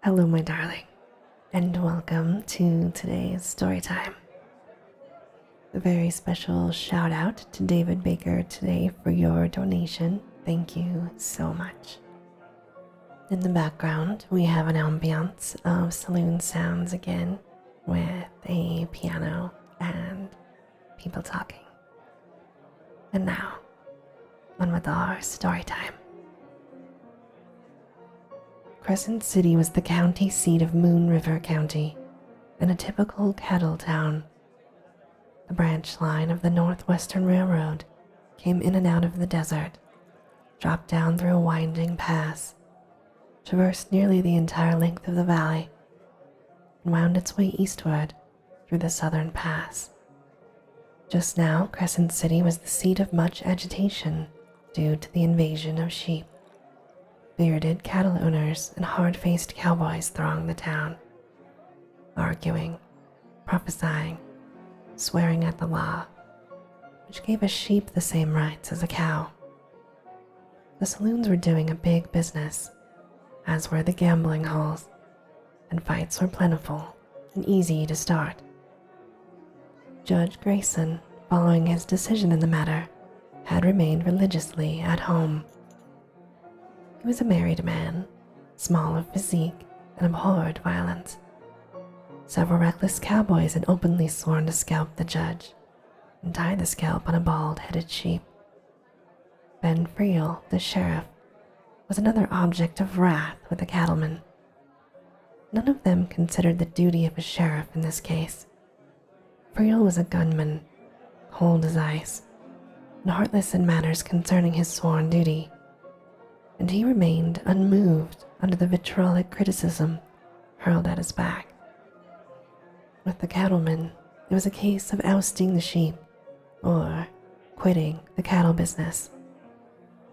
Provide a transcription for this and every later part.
Hello, my darling, and welcome to today's story time. A very special shout out to David Baker today for your donation. Thank you so much. In the background, we have an ambiance of saloon sounds again with a piano and people talking. And now, on with our story time. Crescent City was the county seat of Moon River County and a typical cattle town. The branch line of the Northwestern Railroad came in and out of the desert, dropped down through a winding pass, traversed nearly the entire length of the valley, and wound its way eastward through the southern pass. Just now, Crescent City was the seat of much agitation due to the invasion of sheep. Bearded cattle owners and hard-faced cowboys thronged the town, arguing, prophesying, swearing at the law, which gave a sheep the same rights as a cow. The saloons were doing a big business, as were the gambling halls, and fights were plentiful and easy to start. Judge Grayson, following his decision in the matter, had remained religiously at home. He was a married man, small of physique, and abhorred violence. Several reckless cowboys had openly sworn to scalp the judge and tie the scalp on a bald-headed sheep. Ben Friel, the sheriff, was another object of wrath with the cattlemen. None of them considered the duty of a sheriff in this case. Friel was a gunman, cold as ice, and heartless in matters concerning his sworn duty, and he remained unmoved under the vitriolic criticism hurled at his back. With the cattlemen, it was a case of ousting the sheep or quitting the cattle business.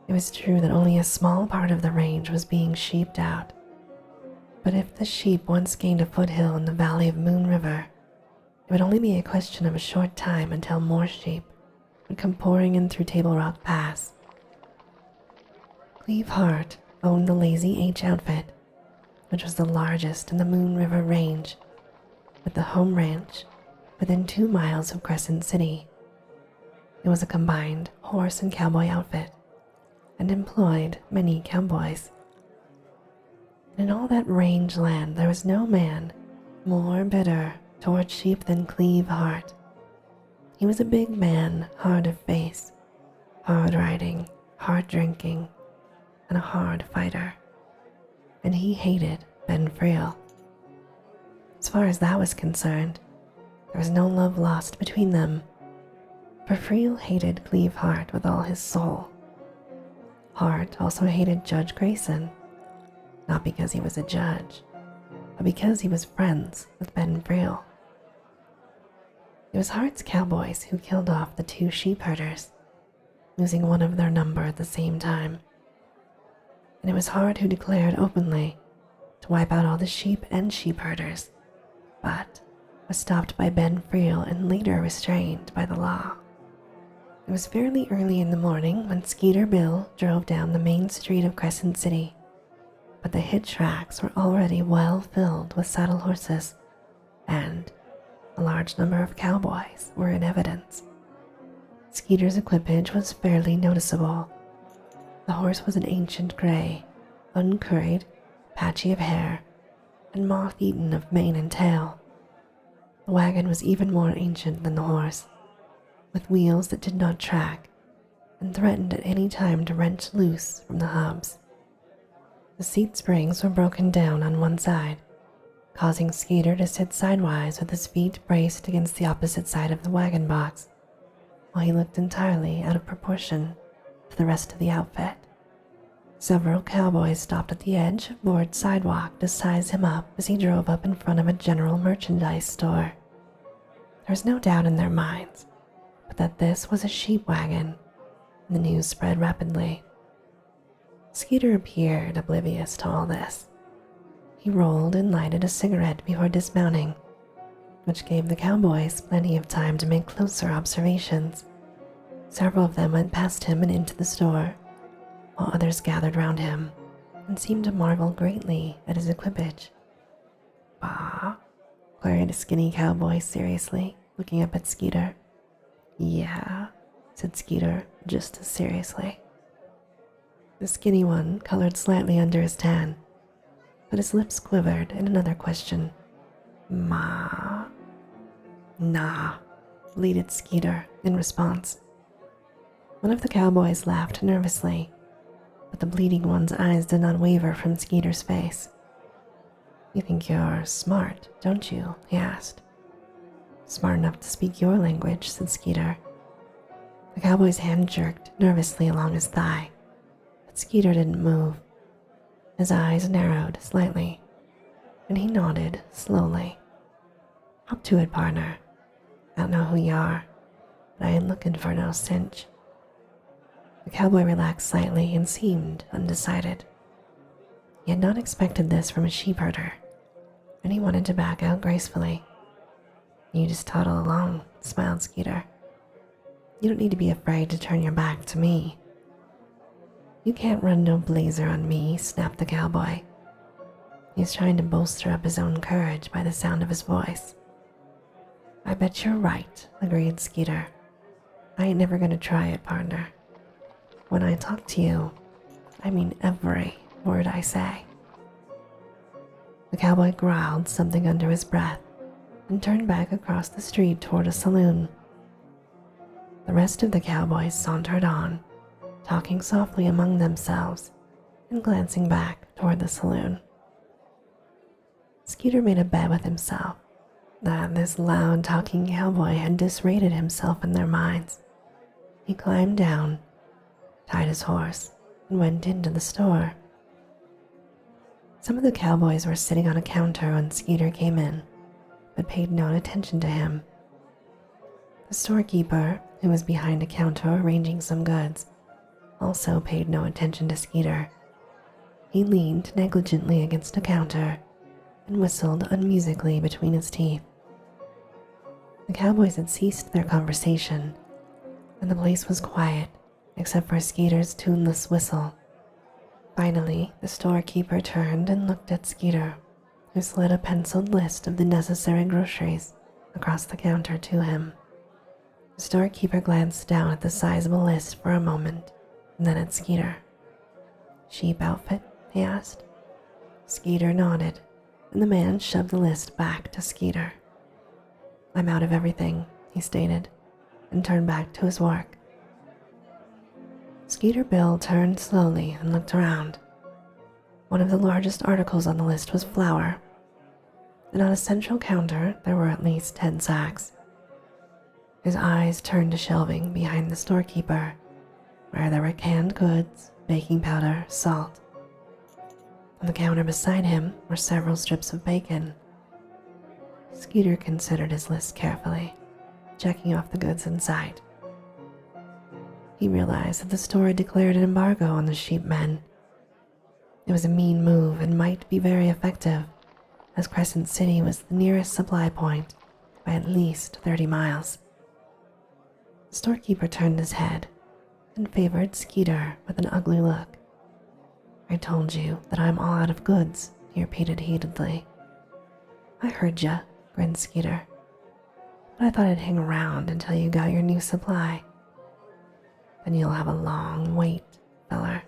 It was true that only a small part of the range was being sheeped out, but if the sheep once gained a foothill in the valley of Moon River, it would only be a question of a short time until more sheep would come pouring in through Table Rock Pass. Cleve Hart owned the Lazy H outfit, which was the largest in the Moon River Range, with the home ranch within 2 miles of Crescent City. It was a combined horse and cowboy outfit and employed many cowboys. And in all that range land, there was no man more bitter toward sheep than Cleve Hart. He was a big man, hard of face, hard riding, hard drinking, and a hard fighter, and he hated Ben Friel. As far as that was concerned, there was no love lost between them, for Friel hated Cleve Hart with all his soul. Hart also hated Judge Grayson, not because he was a judge, but because he was friends with Ben Friel. It was Hart's cowboys who killed off the 2 sheep herders, losing one of their number at the same time. And it was Hart who declared openly to wipe out all the sheep and sheep herders, but was stopped by Ben Friel and later restrained by the law. It was fairly early in the morning when Skeeter Bill drove down the main street of Crescent City, but the hitch racks were already well filled with saddle horses, and a large number of cowboys were in evidence. Skeeter's equipage was fairly noticeable. The horse was an ancient gray, uncurried, patchy of hair, and moth-eaten of mane and tail. The wagon was even more ancient than the horse, with wheels that did not track and threatened at any time to wrench loose from the hubs. The seat springs were broken down on one side, causing Skeeter to sit sidewise with his feet braced against the opposite side of the wagon box, while he looked entirely out of proportion to the rest of the outfit. Several cowboys stopped at the edge of board sidewalk to size him up as he drove up in front of a general merchandise store. There was no doubt in their minds but that this was a sheep wagon, and the news spread rapidly. Skeeter appeared oblivious to all this. He rolled and lighted a cigarette before dismounting, which gave the cowboys plenty of time to make closer observations. Several of them went past him and into the store, while others gathered round him and seemed to marvel greatly at his equipage Bah, queried a skinny cowboy seriously, looking up at Skeeter. Yeah, said Skeeter just as seriously. The skinny one colored slightly under his tan, but his lips quivered in another question. Ma. Nah, bleated Skeeter in response. One of the cowboys laughed nervously, but the bleeding one's eyes did not waver from Skeeter's face. You think you're smart, don't you? He asked. Smart enough to speak your language, said Skeeter. The cowboy's hand jerked nervously along his thigh, but Skeeter didn't move. His eyes narrowed slightly, and he nodded slowly. Up to it, partner. I don't know who you are, but I ain't looking for no cinch. The cowboy relaxed slightly and seemed undecided. He had not expected this from a sheepherder, and he wanted to back out gracefully. You just toddle along, smiled Skeeter. You don't need to be afraid to turn your back to me. You can't run no blazer on me, snapped the cowboy. He was trying to bolster up his own courage by the sound of his voice. I bet you're right, agreed Skeeter. I ain't never gonna try it, partner. When I talk to you, I mean every word I say. The cowboy growled something under his breath and turned back across the street toward a saloon. The rest of the cowboys sauntered on, talking softly among themselves and glancing back toward the saloon. Skeeter made a bet with himself that this loud talking cowboy had disrated himself in their minds. He climbed down, tied his horse, and went into the store. Some of the cowboys were sitting on a counter when Skeeter came in, but paid no attention to him. The storekeeper, who was behind a counter arranging some goods, also paid no attention to Skeeter. He leaned negligently against a counter and whistled unmusically between his teeth. The cowboys had ceased their conversation, and the place was quiet except for Skeeter's tuneless whistle. Finally, the storekeeper turned and looked at Skeeter, who slid a penciled list of the necessary groceries across the counter to him. The storekeeper glanced down at the sizable list for a moment, and then at Skeeter. Sheep outfit? He asked. Skeeter nodded, and the man shoved the list back to Skeeter. I'm out of everything, he stated, and turned back to his work. Skeeter Bill turned slowly and looked around. One of the largest articles on the list was flour, and on a central counter there were at least 10 sacks. His eyes turned to shelving behind the storekeeper, where there were canned goods, baking powder, salt. On the counter beside him were several strips of bacon. Skeeter considered his list carefully, checking off the goods inside. He realized that the store had declared an embargo on the sheepmen. It was a mean move and might be very effective, as Crescent City was the nearest supply point by at least 30 miles. The storekeeper turned his head and favored Skeeter with an ugly look. I told you that I'm all out of goods, he repeated heatedly. I heard ya, grinned Skeeter, but I thought I'd hang around until you got your new supply. Then you'll have a long wait, feller.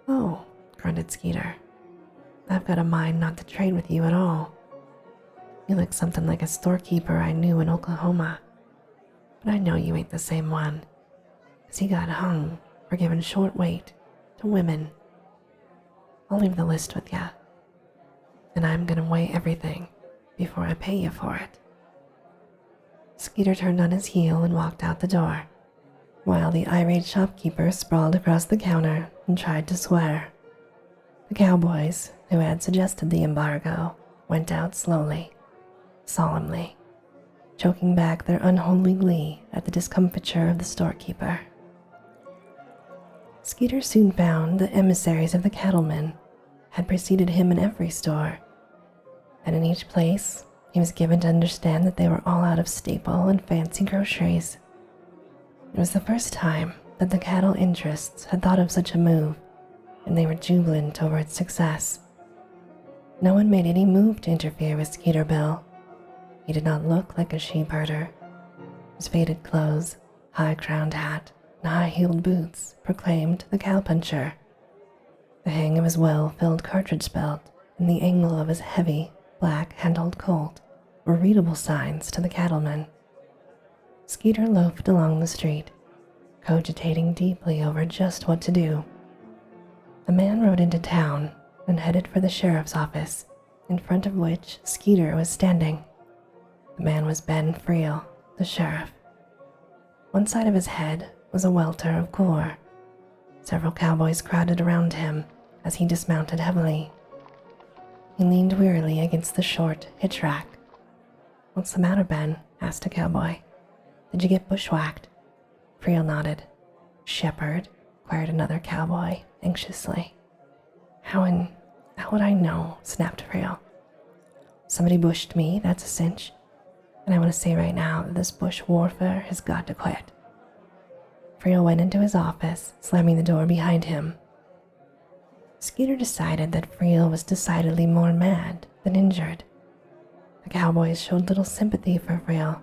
Oh, grunted Skeeter. I've got a mind not to trade with you at all. You look something like a storekeeper I knew in Oklahoma, but I know you ain't the same one, 'cause he got hung for giving short weight to women. I'll leave the list with ya, and I'm gonna weigh everything before I pay you for it. Skeeter turned on his heel and walked out the door, while the irate shopkeeper sprawled across the counter and tried to swear. The cowboys, who had suggested the embargo, went out slowly, solemnly, choking back their unholy glee at the discomfiture of the storekeeper. Skeeter soon found the emissaries of the cattlemen had preceded him in every store, and in each place he was given to understand that they were all out of staple and fancy groceries. It was the first time that the cattle interests had thought of such a move, and they were jubilant over its success. No one made any move to interfere with Skeeter Bill. He did not look like a sheep herder. His faded clothes, high-crowned hat, and high-heeled boots proclaimed the cowpuncher. The hang of his well-filled cartridge belt and the angle of his heavy, black-handled Colt were readable signs to the cattleman. Skeeter loafed along the street, cogitating deeply over just what to do. A man rode into town and headed for the sheriff's office, in front of which Skeeter was standing. The man was Ben Friel, the sheriff. One side of his head was a welter of gore. Several cowboys crowded around him as he dismounted heavily. He leaned wearily against the short hitch rack. "What's the matter, Ben?" asked a cowboy. "Did you get bushwhacked?" Friel nodded. "Shepherd?" inquired another cowboy anxiously. How would I know?" snapped Friel. "Somebody bushed me, that's a cinch. And I want to say right now that this bush warfare has got to quit." Friel went into his office, slamming the door behind him. Skeeter decided that Friel was decidedly more mad than injured. The cowboys showed little sympathy for Friel,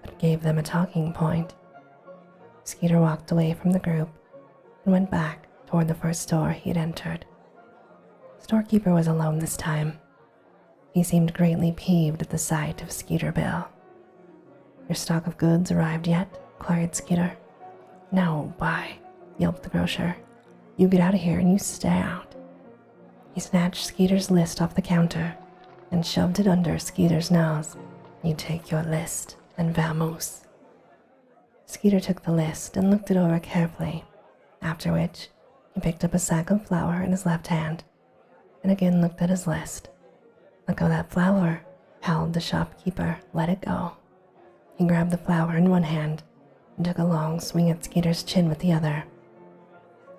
but gave them a talking point. Skeeter walked away from the group and went back toward the first store he had entered. The storekeeper was alone this time. He seemed greatly peeved at the sight of Skeeter Bill. "Your stock of goods arrived yet?" inquired Skeeter. "No, bye," yelped the grocer. "You get out of here and you stay out." He snatched Skeeter's list off the counter and shoved it under Skeeter's nose. "You take your list and vamoose." Skeeter took the list and looked it over carefully, after which he picked up a sack of flour in his left hand and again looked at his list. "Let go that flour," howled the shopkeeper. "Let it go." He grabbed the flour in one hand and took a long swing at Skeeter's chin with the other.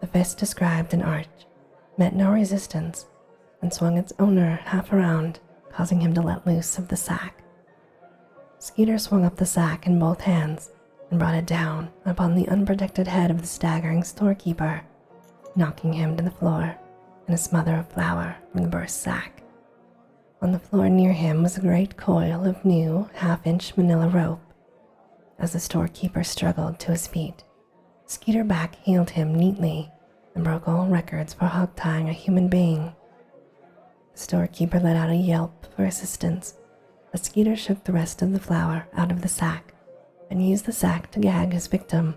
The fist described an arch, met no resistance, and swung its owner half around, causing him to let loose of the sack. Skeeter swung up the sack in both hands and brought it down upon the unprotected head of the staggering storekeeper, knocking him to the floor in a smother of flour from the burst sack. On the floor near him was a great coil of new half-inch manila rope. As the storekeeper struggled to his feet, Skeeter back-heeled him neatly and broke all records for hog-tying a human being. The storekeeper let out a yelp for assistance, but Skeeter shook the rest of the flour out of the sack and used the sack to gag his victim.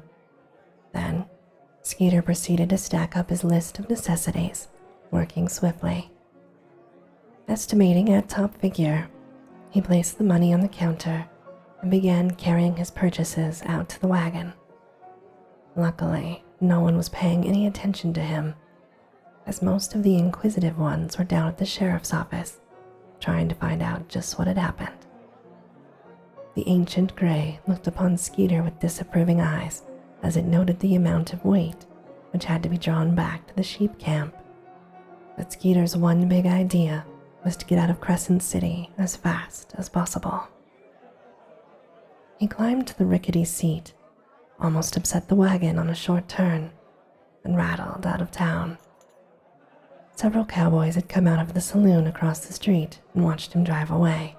Then, Skeeter proceeded to stack up his list of necessities, working swiftly. Estimating at top figure, he placed the money on the counter and began carrying his purchases out to the wagon. Luckily, no one was paying any attention to him, as most of the inquisitive ones were down at the sheriff's office, trying to find out just what had happened. The ancient gray looked upon Skeeter with disapproving eyes as it noted the amount of weight which had to be drawn back to the sheep camp. But Skeeter's one big idea was to get out of Crescent City as fast as possible. He climbed to the rickety seat, almost upset the wagon on a short turn, and rattled out of town. Several cowboys had come out of the saloon across the street and watched him drive away.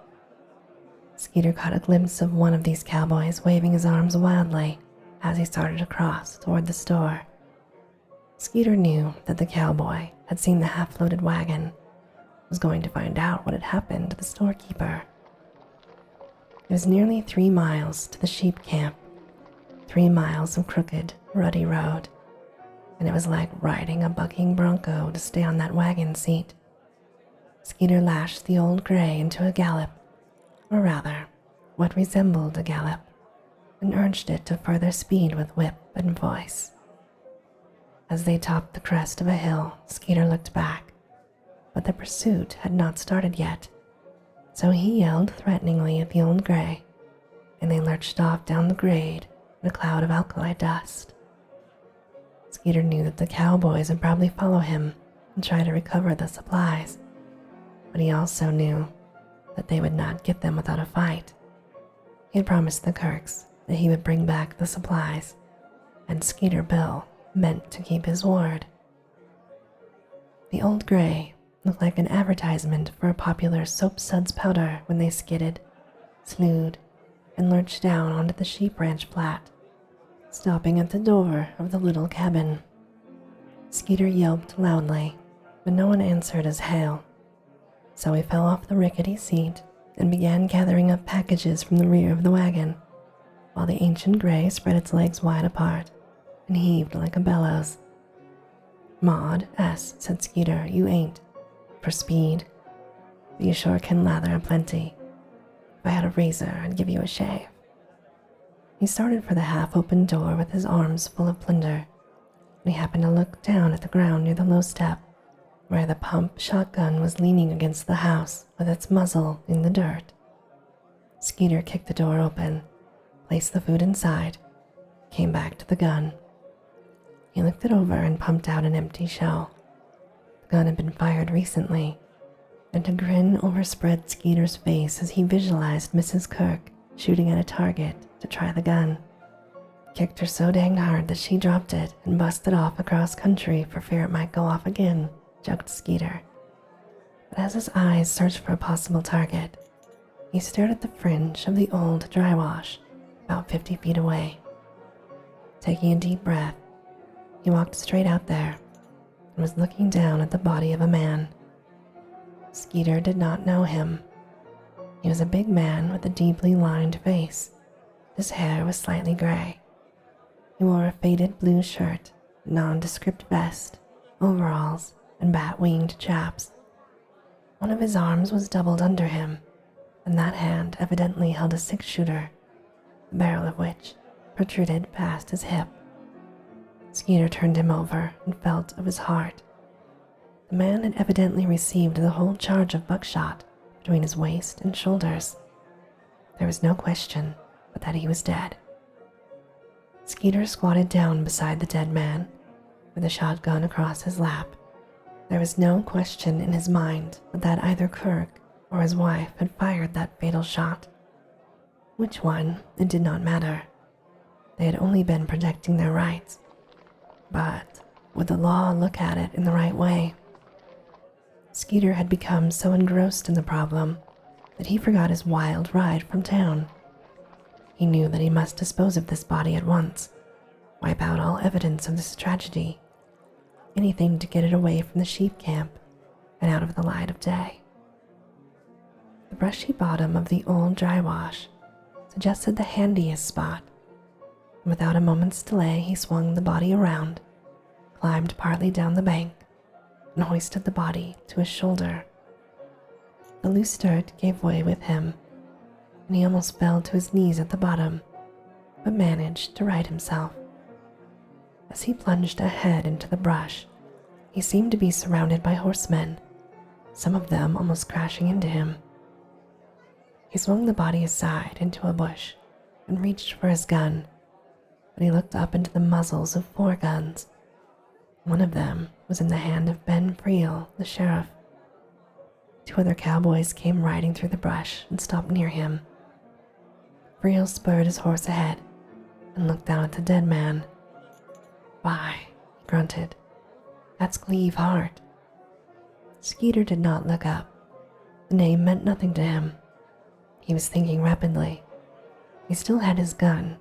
Skeeter caught a glimpse of one of these cowboys waving his arms wildly as he started across toward the store. Skeeter knew that the cowboy had seen the half-loaded wagon, was going to find out what had happened to the storekeeper. It was nearly 3 miles to the sheep camp, 3 miles of crooked, rutty road, and it was like riding a bucking bronco to stay on that wagon seat. Skeeter lashed the old gray into a gallop, or rather, what resembled a gallop, and urged it to further speed with whip and voice. As they topped the crest of a hill, Skeeter looked back, but the pursuit had not started yet, so he yelled threateningly at the old gray, and they lurched off down the grade in a cloud of alkali dust. Skeeter knew that the cowboys would probably follow him and try to recover the supplies, but he also knew that they would not get them without a fight. He had promised the Kirks that he would bring back the supplies, and Skeeter Bill meant to keep his word. The old gray looked like an advertisement for a popular soap suds powder when they skidded, slewed, and lurched down onto the sheep ranch flat, stopping at the door of the little cabin. Skeeter yelped loudly, but no one answered his hail, so he fell off the rickety seat and began gathering up packages from the rear of the wagon, while the ancient gray spread its legs wide apart and heaved like a bellows. "Maud, S," said Skeeter, "you ain't. For speed, but you sure can lather aplenty. If I had a razor, I'd give you a shave." He started for the half-open door with his arms full of plunder, and he happened to look down at the ground near the low step, where the pump shotgun was leaning against the house with its muzzle in the dirt. Skeeter kicked the door open, placed the food inside, came back to the gun. He looked it over and pumped out an empty shell. The gun had been fired recently, and a grin overspread Skeeter's face as he visualized Mrs. Kirk shooting at a target to try the gun. Kicked her so dang hard that she dropped it and busted off across country for fear it might go off again, joked Skeeter. But as his eyes searched for a possible target, he stared at the fringe of the old dry wash about 50 feet away. Taking a deep breath, he walked straight out there and was looking down at the body of a man. Skeeter did not know him. He was a big man with a deeply lined face. His hair was slightly gray. He wore a faded blue shirt, nondescript vest, overalls, and bat-winged chaps. One of his arms was doubled under him, and that hand evidently held a six-shooter, the barrel of which protruded past his hip. Skeeter turned him over and felt of his heart. The man had evidently received the whole charge of buckshot between his waist and shoulders. There was no question but that he was dead. Skeeter squatted down beside the dead man, with the shotgun across his lap. There was no question in his mind but that either Kirk or his wife had fired that fatal shot. Which one, it did not matter. They had only been protecting their rights. But would the law look at it in the right way? Skeeter had become so engrossed in the problem that he forgot his wild ride from town. He knew that he must dispose of this body at once, wipe out all evidence of this tragedy, anything to get it away from the sheep camp and out of the light of day. The brushy bottom of the old dry wash suggested the handiest spot, and without a moment's delay he swung the body around, climbed partly down the bank, and hoisted the body to his shoulder. The loose dirt gave way with him, and he almost fell to his knees at the bottom, but managed to right himself. As he plunged ahead into the brush, he seemed to be surrounded by horsemen, some of them almost crashing into him. He swung the body aside into a bush and reached for his gun, but he looked up into the muzzles of 4 guns. One of them was in the hand of Ben Friel, the sheriff. 2 other cowboys came riding through the brush and stopped near him. Friel spurred his horse ahead and looked down at the dead man. "Why," he grunted, "that's Cleve Hart." Skeeter did not look up. The name meant nothing to him. He was thinking rapidly. He still had his gun.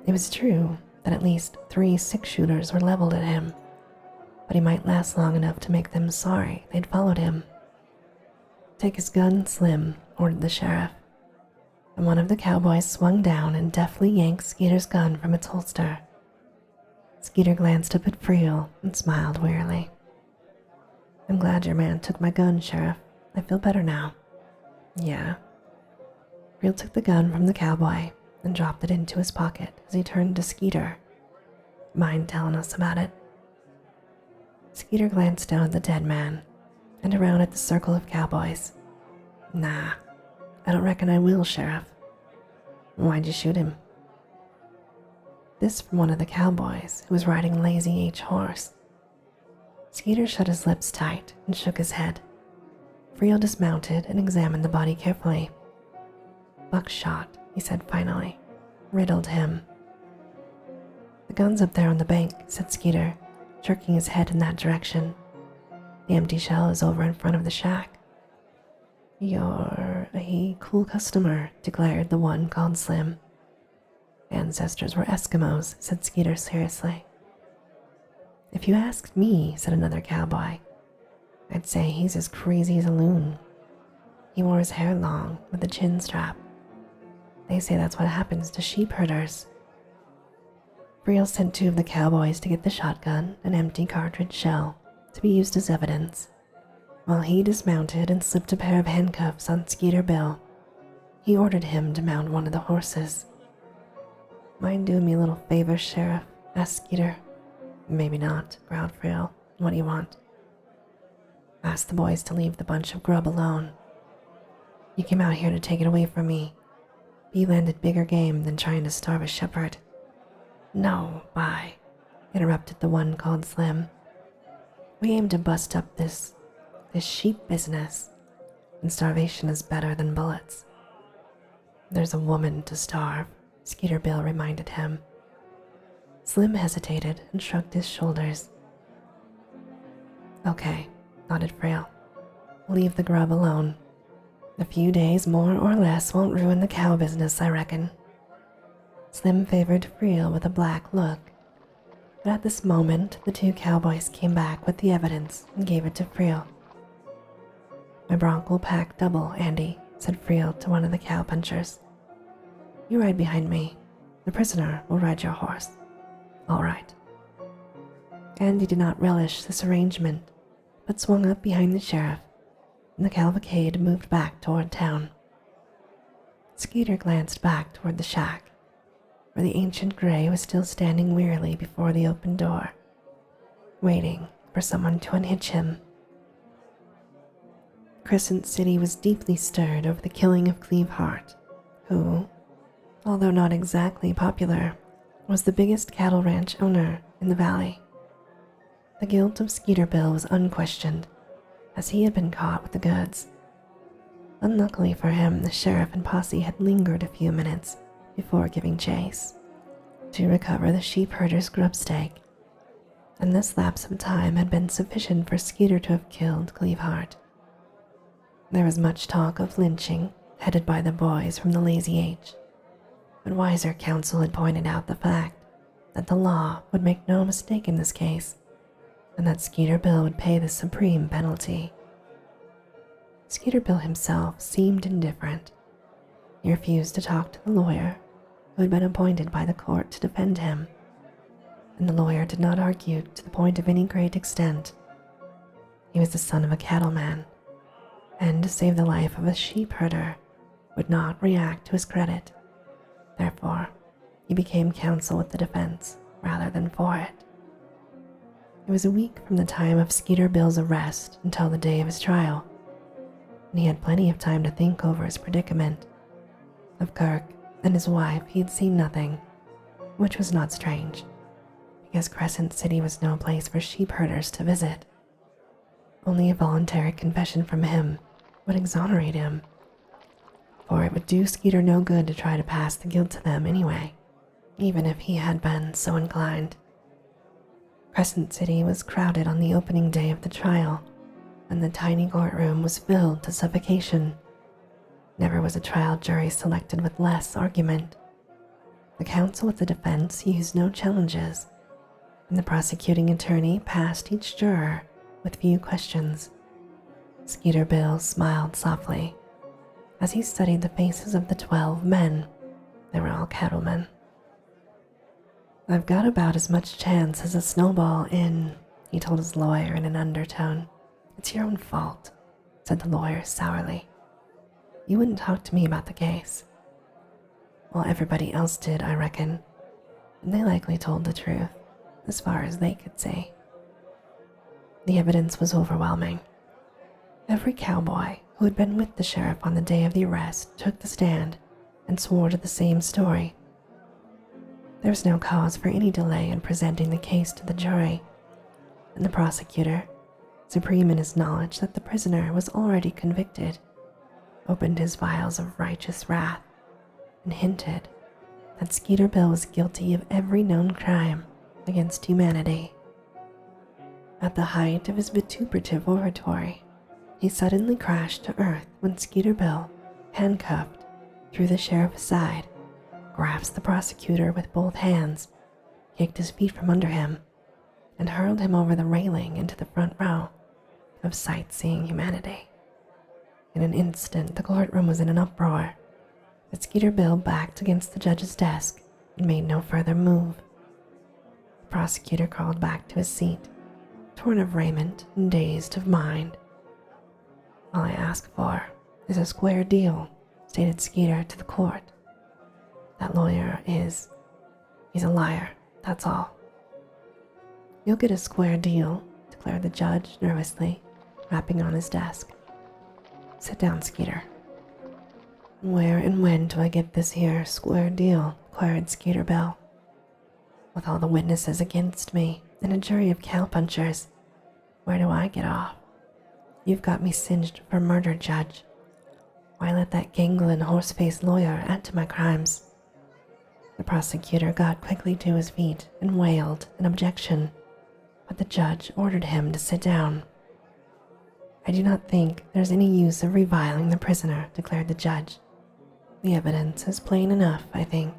It was true that at least 3 six-shooters were leveled at him, but he might last long enough to make them sorry they'd followed him. "Take his gun, Slim," ordered the sheriff, and one of the cowboys swung down and deftly yanked Skeeter's gun from its holster. Skeeter glanced up at Friel and smiled wearily. "I'm glad your man took my gun, Sheriff. I feel better now." "Yeah." Friel took the gun from the cowboy and dropped it into his pocket as he turned to Skeeter. "Mind telling us about it?" Skeeter glanced down at the dead man and around at the circle of cowboys. "Nah, I don't reckon I will, Sheriff." "Why'd you shoot him?" This from one of the cowboys who was riding Lazy H horse. Skeeter shut his lips tight and shook his head. Friel dismounted and examined the body carefully. "Buckshot," he said finally, "riddled him." "The gun's up there on the bank," said Skeeter, jerking his head in that direction. The empty shell is over in front of the shack. You're a cool customer, declared the one called Slim. Ancestors were Eskimos, said Skeeter seriously. If you asked me, said another cowboy, I'd say he's as crazy as a loon. He wore his hair long with a chin strap. They say that's what happens to sheep herders. Friel sent two of the cowboys to get the shotgun and empty cartridge shell to be used as evidence. While he dismounted and slipped a pair of handcuffs on Skeeter Bill, he ordered him to mount one of the horses. Mind doing me a little favor, Sheriff? Asked Skeeter. Maybe not, growled Friel. What do you want? Ask the boys to leave the bunch of grub alone. You came out here to take it away from me. He landed bigger game than trying to starve a shepherd. No, bye, interrupted the one called Slim. We aim to bust up this sheep business, and starvation is better than bullets. There's a woman to starve, Skeeter Bill reminded him. Slim hesitated and shrugged his shoulders. Okay, nodded Friel. Leave the grub alone. A few days more or less won't ruin the cow business, I reckon. Slim favored Friel with a black look, but at this moment the two cowboys came back with the evidence and gave it to Friel. My bronc will pack double, Andy, said Friel to one of the cowpunchers. You ride behind me. The prisoner will ride your horse. All right. Andy did not relish this arrangement, but swung up behind the sheriff, and the cavalcade moved back toward town. Skeeter glanced back toward the shack, where the ancient gray was still standing wearily before the open door, waiting for someone to unhitch him. Crescent City was deeply stirred over the killing of Cleve Hart, who, although not exactly popular, was the biggest cattle ranch owner in the valley. The guilt of Skeeter Bill was unquestioned, as he had been caught with the goods. Unluckily for him, the sheriff and posse had lingered a few minutes before giving chase to recover the sheep herder's grub stake, and this lapse of time had been sufficient for Skeeter to have killed Cleve Hart. There was much talk of lynching, headed by the boys from the Lazy H, but wiser counsel had pointed out the fact that the law would make no mistake in this case, and that Skeeter Bill would pay the supreme penalty. Skeeter Bill himself seemed indifferent. He refused to talk to the lawyer who had been appointed by the court to defend him, and the lawyer did not argue to the point of any great extent. He was the son of a cattleman, and to save the life of a sheep herder would not react to his credit. Therefore, he became counsel with the defense rather than for it. It was a week from the time of Skeeter Bill's arrest until the day of his trial, and he had plenty of time to think over his predicament. Of Kirk and his wife he had seen nothing, which was not strange, because Crescent City was no place for sheep herders to visit. Only a voluntary confession from him would exonerate him, for it would do Skeeter no good to try to pass the guilt to them anyway, even if he had been so inclined. Crescent City was crowded on the opening day of the trial, and the tiny courtroom was filled to suffocation. Never was a trial jury selected with less argument. The counsel with the defense used no challenges, and the prosecuting attorney passed each juror with few questions. Skeeter Bill smiled softly as he studied the faces of the 12 men. They were all cattlemen. I've got about as much chance as a snowball in, he told his lawyer in an undertone. It's your own fault, said the lawyer sourly. You wouldn't talk to me about the case. Well, everybody else did, I reckon, and they likely told the truth, as far as they could see. The evidence was overwhelming. Every cowboy who had been with the sheriff on the day of the arrest took the stand and swore to the same story. There was no cause for any delay in presenting the case to the jury, and the prosecutor, supreme in his knowledge that the prisoner was already convicted, opened his vials of righteous wrath and hinted that Skeeter Bill was guilty of every known crime against humanity. At the height of his vituperative oratory, he suddenly crashed to earth when Skeeter Bill, handcuffed, threw the sheriff aside, grasped the prosecutor with both hands, kicked his feet from under him, and hurled him over the railing into the front row of sightseeing humanity. In an instant, the courtroom was in an uproar, but Skeeter Bill backed against the judge's desk and made no further move. The prosecutor crawled back to his seat, torn of raiment and dazed of mind. "All I ask for is a square deal," stated Skeeter to the court. "That lawyer he's a liar, that's all." "You'll get a square deal," declared the judge nervously, rapping on his desk. "Sit down, Skeeter." "Where and when do I get this here square deal?" queried Skeeter Bill. "With all the witnesses against me and a jury of cowpunchers, where do I get off? You've got me singed for murder, Judge. Why let that ganglin' horse-faced lawyer add to my crimes?" The prosecutor got quickly to his feet and wailed an objection, but the judge ordered him to sit down. "I do not think there's any use of reviling the prisoner," declared the judge. "The evidence is plain enough, I think."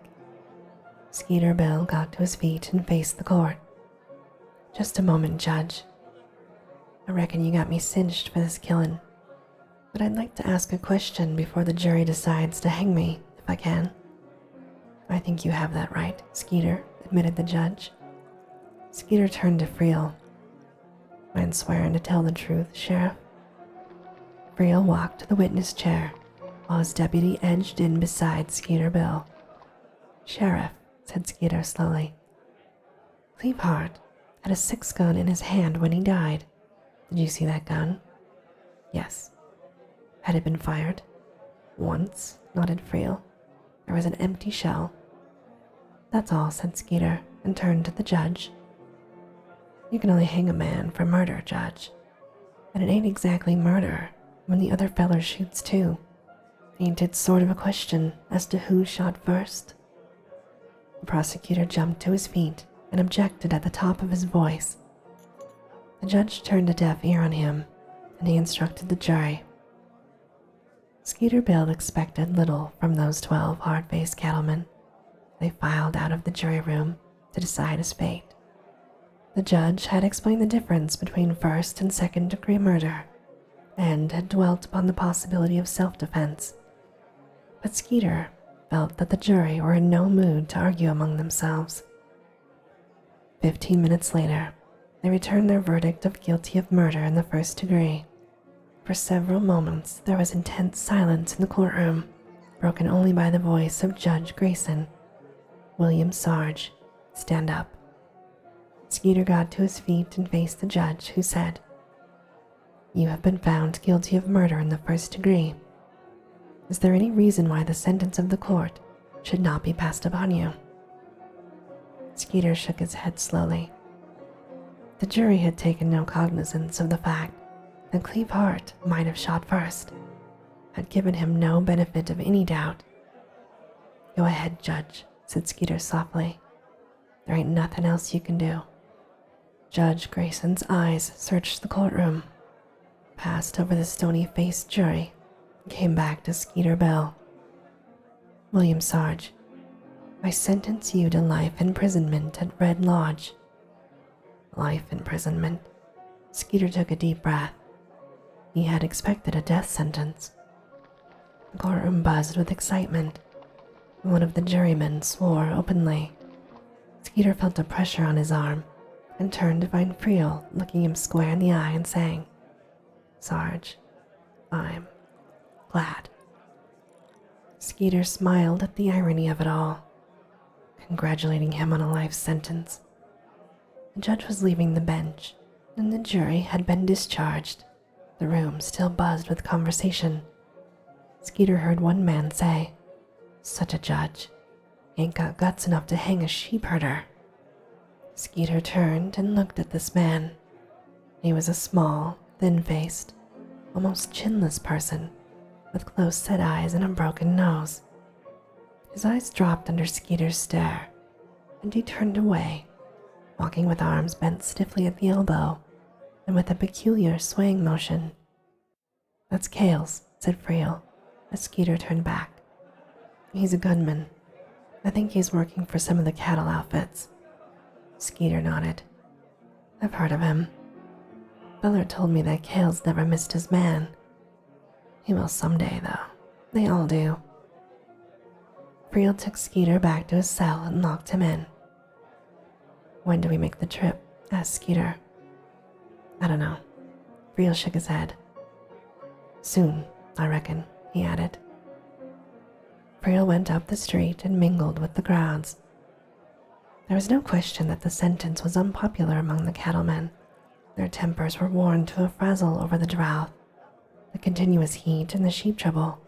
Skeeter Bill got to his feet and faced the court. "Just a moment, Judge. I reckon you got me cinched for this killing, but I'd like to ask a question before the jury decides to hang me, if I can." "I think you have that right, Skeeter," admitted the judge. Skeeter turned to Friel. "Mind swearing to tell the truth, Sheriff?" Friel walked to the witness chair while his deputy edged in beside Skeeter Bill. "Sheriff," said Skeeter slowly, "Cleve Hart had a 6-gun in his hand when he died. Did you see that gun?" "Yes." "Had it been fired?" "Once," nodded Friel. "There was an empty shell." "That's all," said Skeeter, and turned to the judge. "You can only hang a man for murder, Judge. And it ain't exactly murder when the other feller shoots too. Ain't it sort of a question as to who shot first?" The prosecutor jumped to his feet and objected at the top of his voice. The judge turned a deaf ear on him, and he instructed the jury. Skeeter Bill expected little from those 12 hard-faced cattlemen. They filed out of the jury room to decide his fate. The judge had explained the difference between first and second-degree murder and had dwelt upon the possibility of self-defense. But Skeeter felt that the jury were in no mood to argue among themselves. 15 minutes later, they returned their verdict of guilty of murder in the first degree. For several moments, there was intense silence in the courtroom, broken only by the voice of Judge Grayson. "William Sarge, stand up." Skeeter got to his feet and faced the judge, who said, "You have been found guilty of murder in the first degree. Is there any reason why the sentence of the court should not be passed upon you?" Skeeter shook his head slowly. The jury had taken no cognizance of the fact that Cleve Hart might have shot first, had given him no benefit of any doubt. "Go ahead, Judge," said Skeeter softly. "There ain't nothing else you can do." Judge Grayson's eyes searched the courtroom, passed over the stony-faced jury, and came back to Skeeter Bill. "William Sarge, I sentence you to life imprisonment at Red Lodge." Life imprisonment. Skeeter took a deep breath. He had expected a death sentence. The courtroom buzzed with excitement, and one of the jurymen swore openly. Skeeter felt a pressure on his arm and turned to find Friel looking him square in the eye and saying, "Sarge, I'm glad." Skeeter smiled at the irony of it all, congratulating him on a life sentence. The judge was leaving the bench, and the jury had been discharged. The room still buzzed with conversation. Skeeter heard one man say, "Such a judge. Ain't got guts enough to hang a sheep herder." Skeeter turned and looked at this man. He was a small, thin-faced, almost chinless person with close-set eyes and a broken nose. His eyes dropped under Skeeter's stare, and he turned away, walking with arms bent stiffly at the elbow and with a peculiar swaying motion. "That's Cale's," said Friel, as Skeeter turned back. "He's a gunman. I think he's working for some of the cattle outfits." Skeeter nodded. "I've heard of him. Beller told me that Cale's never missed his man. He will someday, though. They all do." Friel took Skeeter back to his cell and locked him in. "When do we make the trip?" asked Skeeter. "I don't know." Friel shook his head. "Soon, I reckon," he added. Friel went up the street and mingled with the crowds. There was no question that the sentence was unpopular among the cattlemen. Their tempers were worn to a frazzle over the drought, the continuous heat, and the sheep trouble,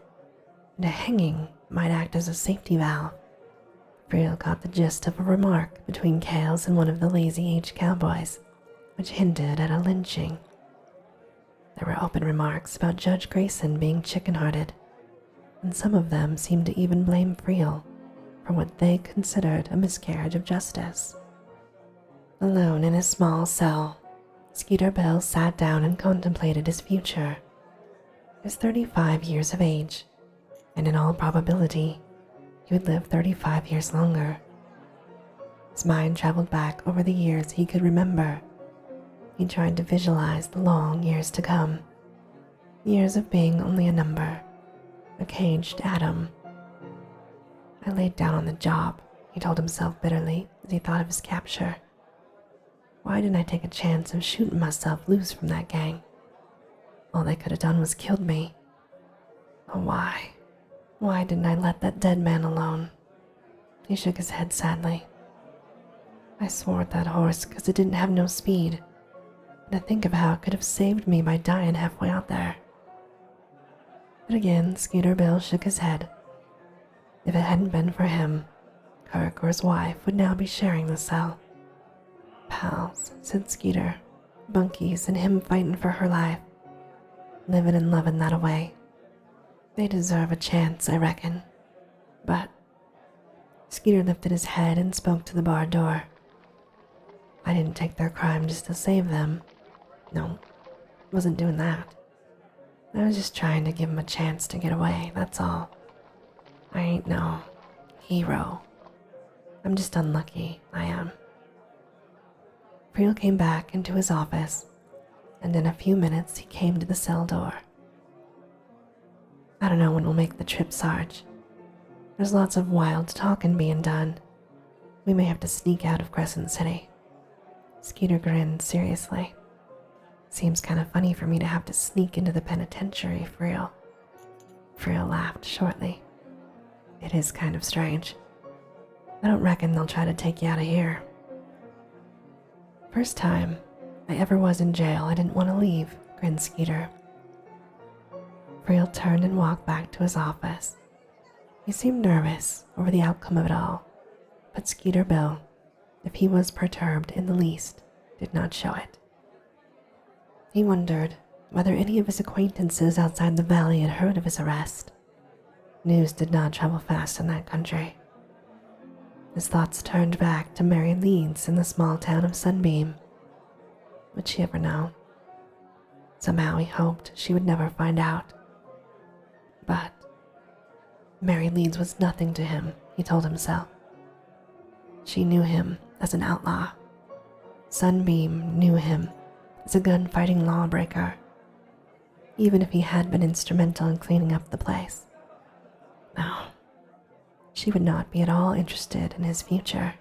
and a hanging might act as a safety valve. Friel caught the gist of a remark between Cales and one of the Lazy H cowboys, which hinted at a lynching. There were open remarks about Judge Grayson being chicken-hearted, and some of them seemed to even blame Friel for what they considered a miscarriage of justice. Alone in his small cell, Skeeter Bill sat down and contemplated his future. He was 35 years of age, and in all probability, he would live 35 years longer. His mind traveled back over the years he could remember. He tried to visualize the long years to come, years of being only a number, a caged atom. "I laid down on the job," he told himself bitterly as he thought of his capture. "Why didn't I take a chance of shooting myself loose from that gang? All they could have done was killed me. Oh, why? Why didn't I let that dead man alone?" He shook his head sadly. "I swore at that horse because it didn't have no speed, and to think of how it could have saved me by dying halfway out there." But again, Skeeter Bill shook his head. If it hadn't been for him, Kirk or his wife would now be sharing the cell. "Pals," said Skeeter, "bunkies and him fighting for her life, living and loving that away. They deserve a chance, I reckon. But—" Skeeter lifted his head and spoke to the bar door. "I didn't take their crime just to save them. No, wasn't doing that. I was just trying to give them a chance to get away, that's all. I ain't no hero. I'm just unlucky, I am." Friel came back into his office, and in a few minutes he came to the cell door. "I don't know when we'll make the trip, Sarge. There's lots of wild talking being done. We may have to sneak out of Crescent City." Skeeter grinned seriously. "Seems kind of funny for me to have to sneak into the penitentiary, Friel." Friel laughed shortly. "It is kind of strange. I don't reckon they'll try to take you out of here." "First time I ever was in jail, I didn't want to leave," grinned Skeeter. Friel turned and walked back to his office. He seemed nervous over the outcome of it all, but Skeeter Bill, if he was perturbed in the least, did not show it. He wondered whether any of his acquaintances outside the valley had heard of his arrest. News did not travel fast in that country. His thoughts turned back to Mary Leeds in the small town of Sunbeam. Would she ever know? Somehow he hoped she would never find out. But Mary Leeds was nothing to him, he told himself. She knew him as an outlaw. Sunbeam knew him as a gun-fighting lawbreaker, even if he had been instrumental in cleaning up the place. No, she would not be at all interested in his future.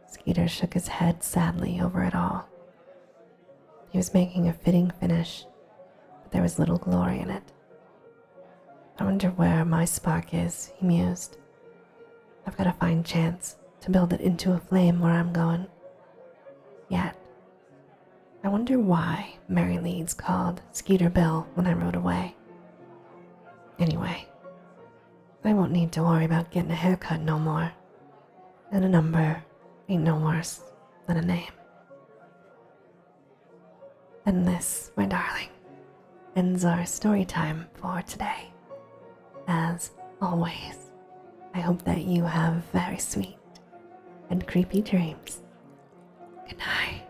Skeeter shook his head sadly over it all. He was making a fitting finish, but there was little glory in it. "I wonder where my spark is," he mused. "I've got to find chance to build it into a flame where I'm going. Yet, I wonder why Mary Leeds called Skeeter Bill when I rode away. Anyway, I won't need to worry about getting a haircut no more, and a number ain't no worse than a name." And this, my darling, ends our story time for today. As always, I hope that you have very sweet and creepy dreams. Good night.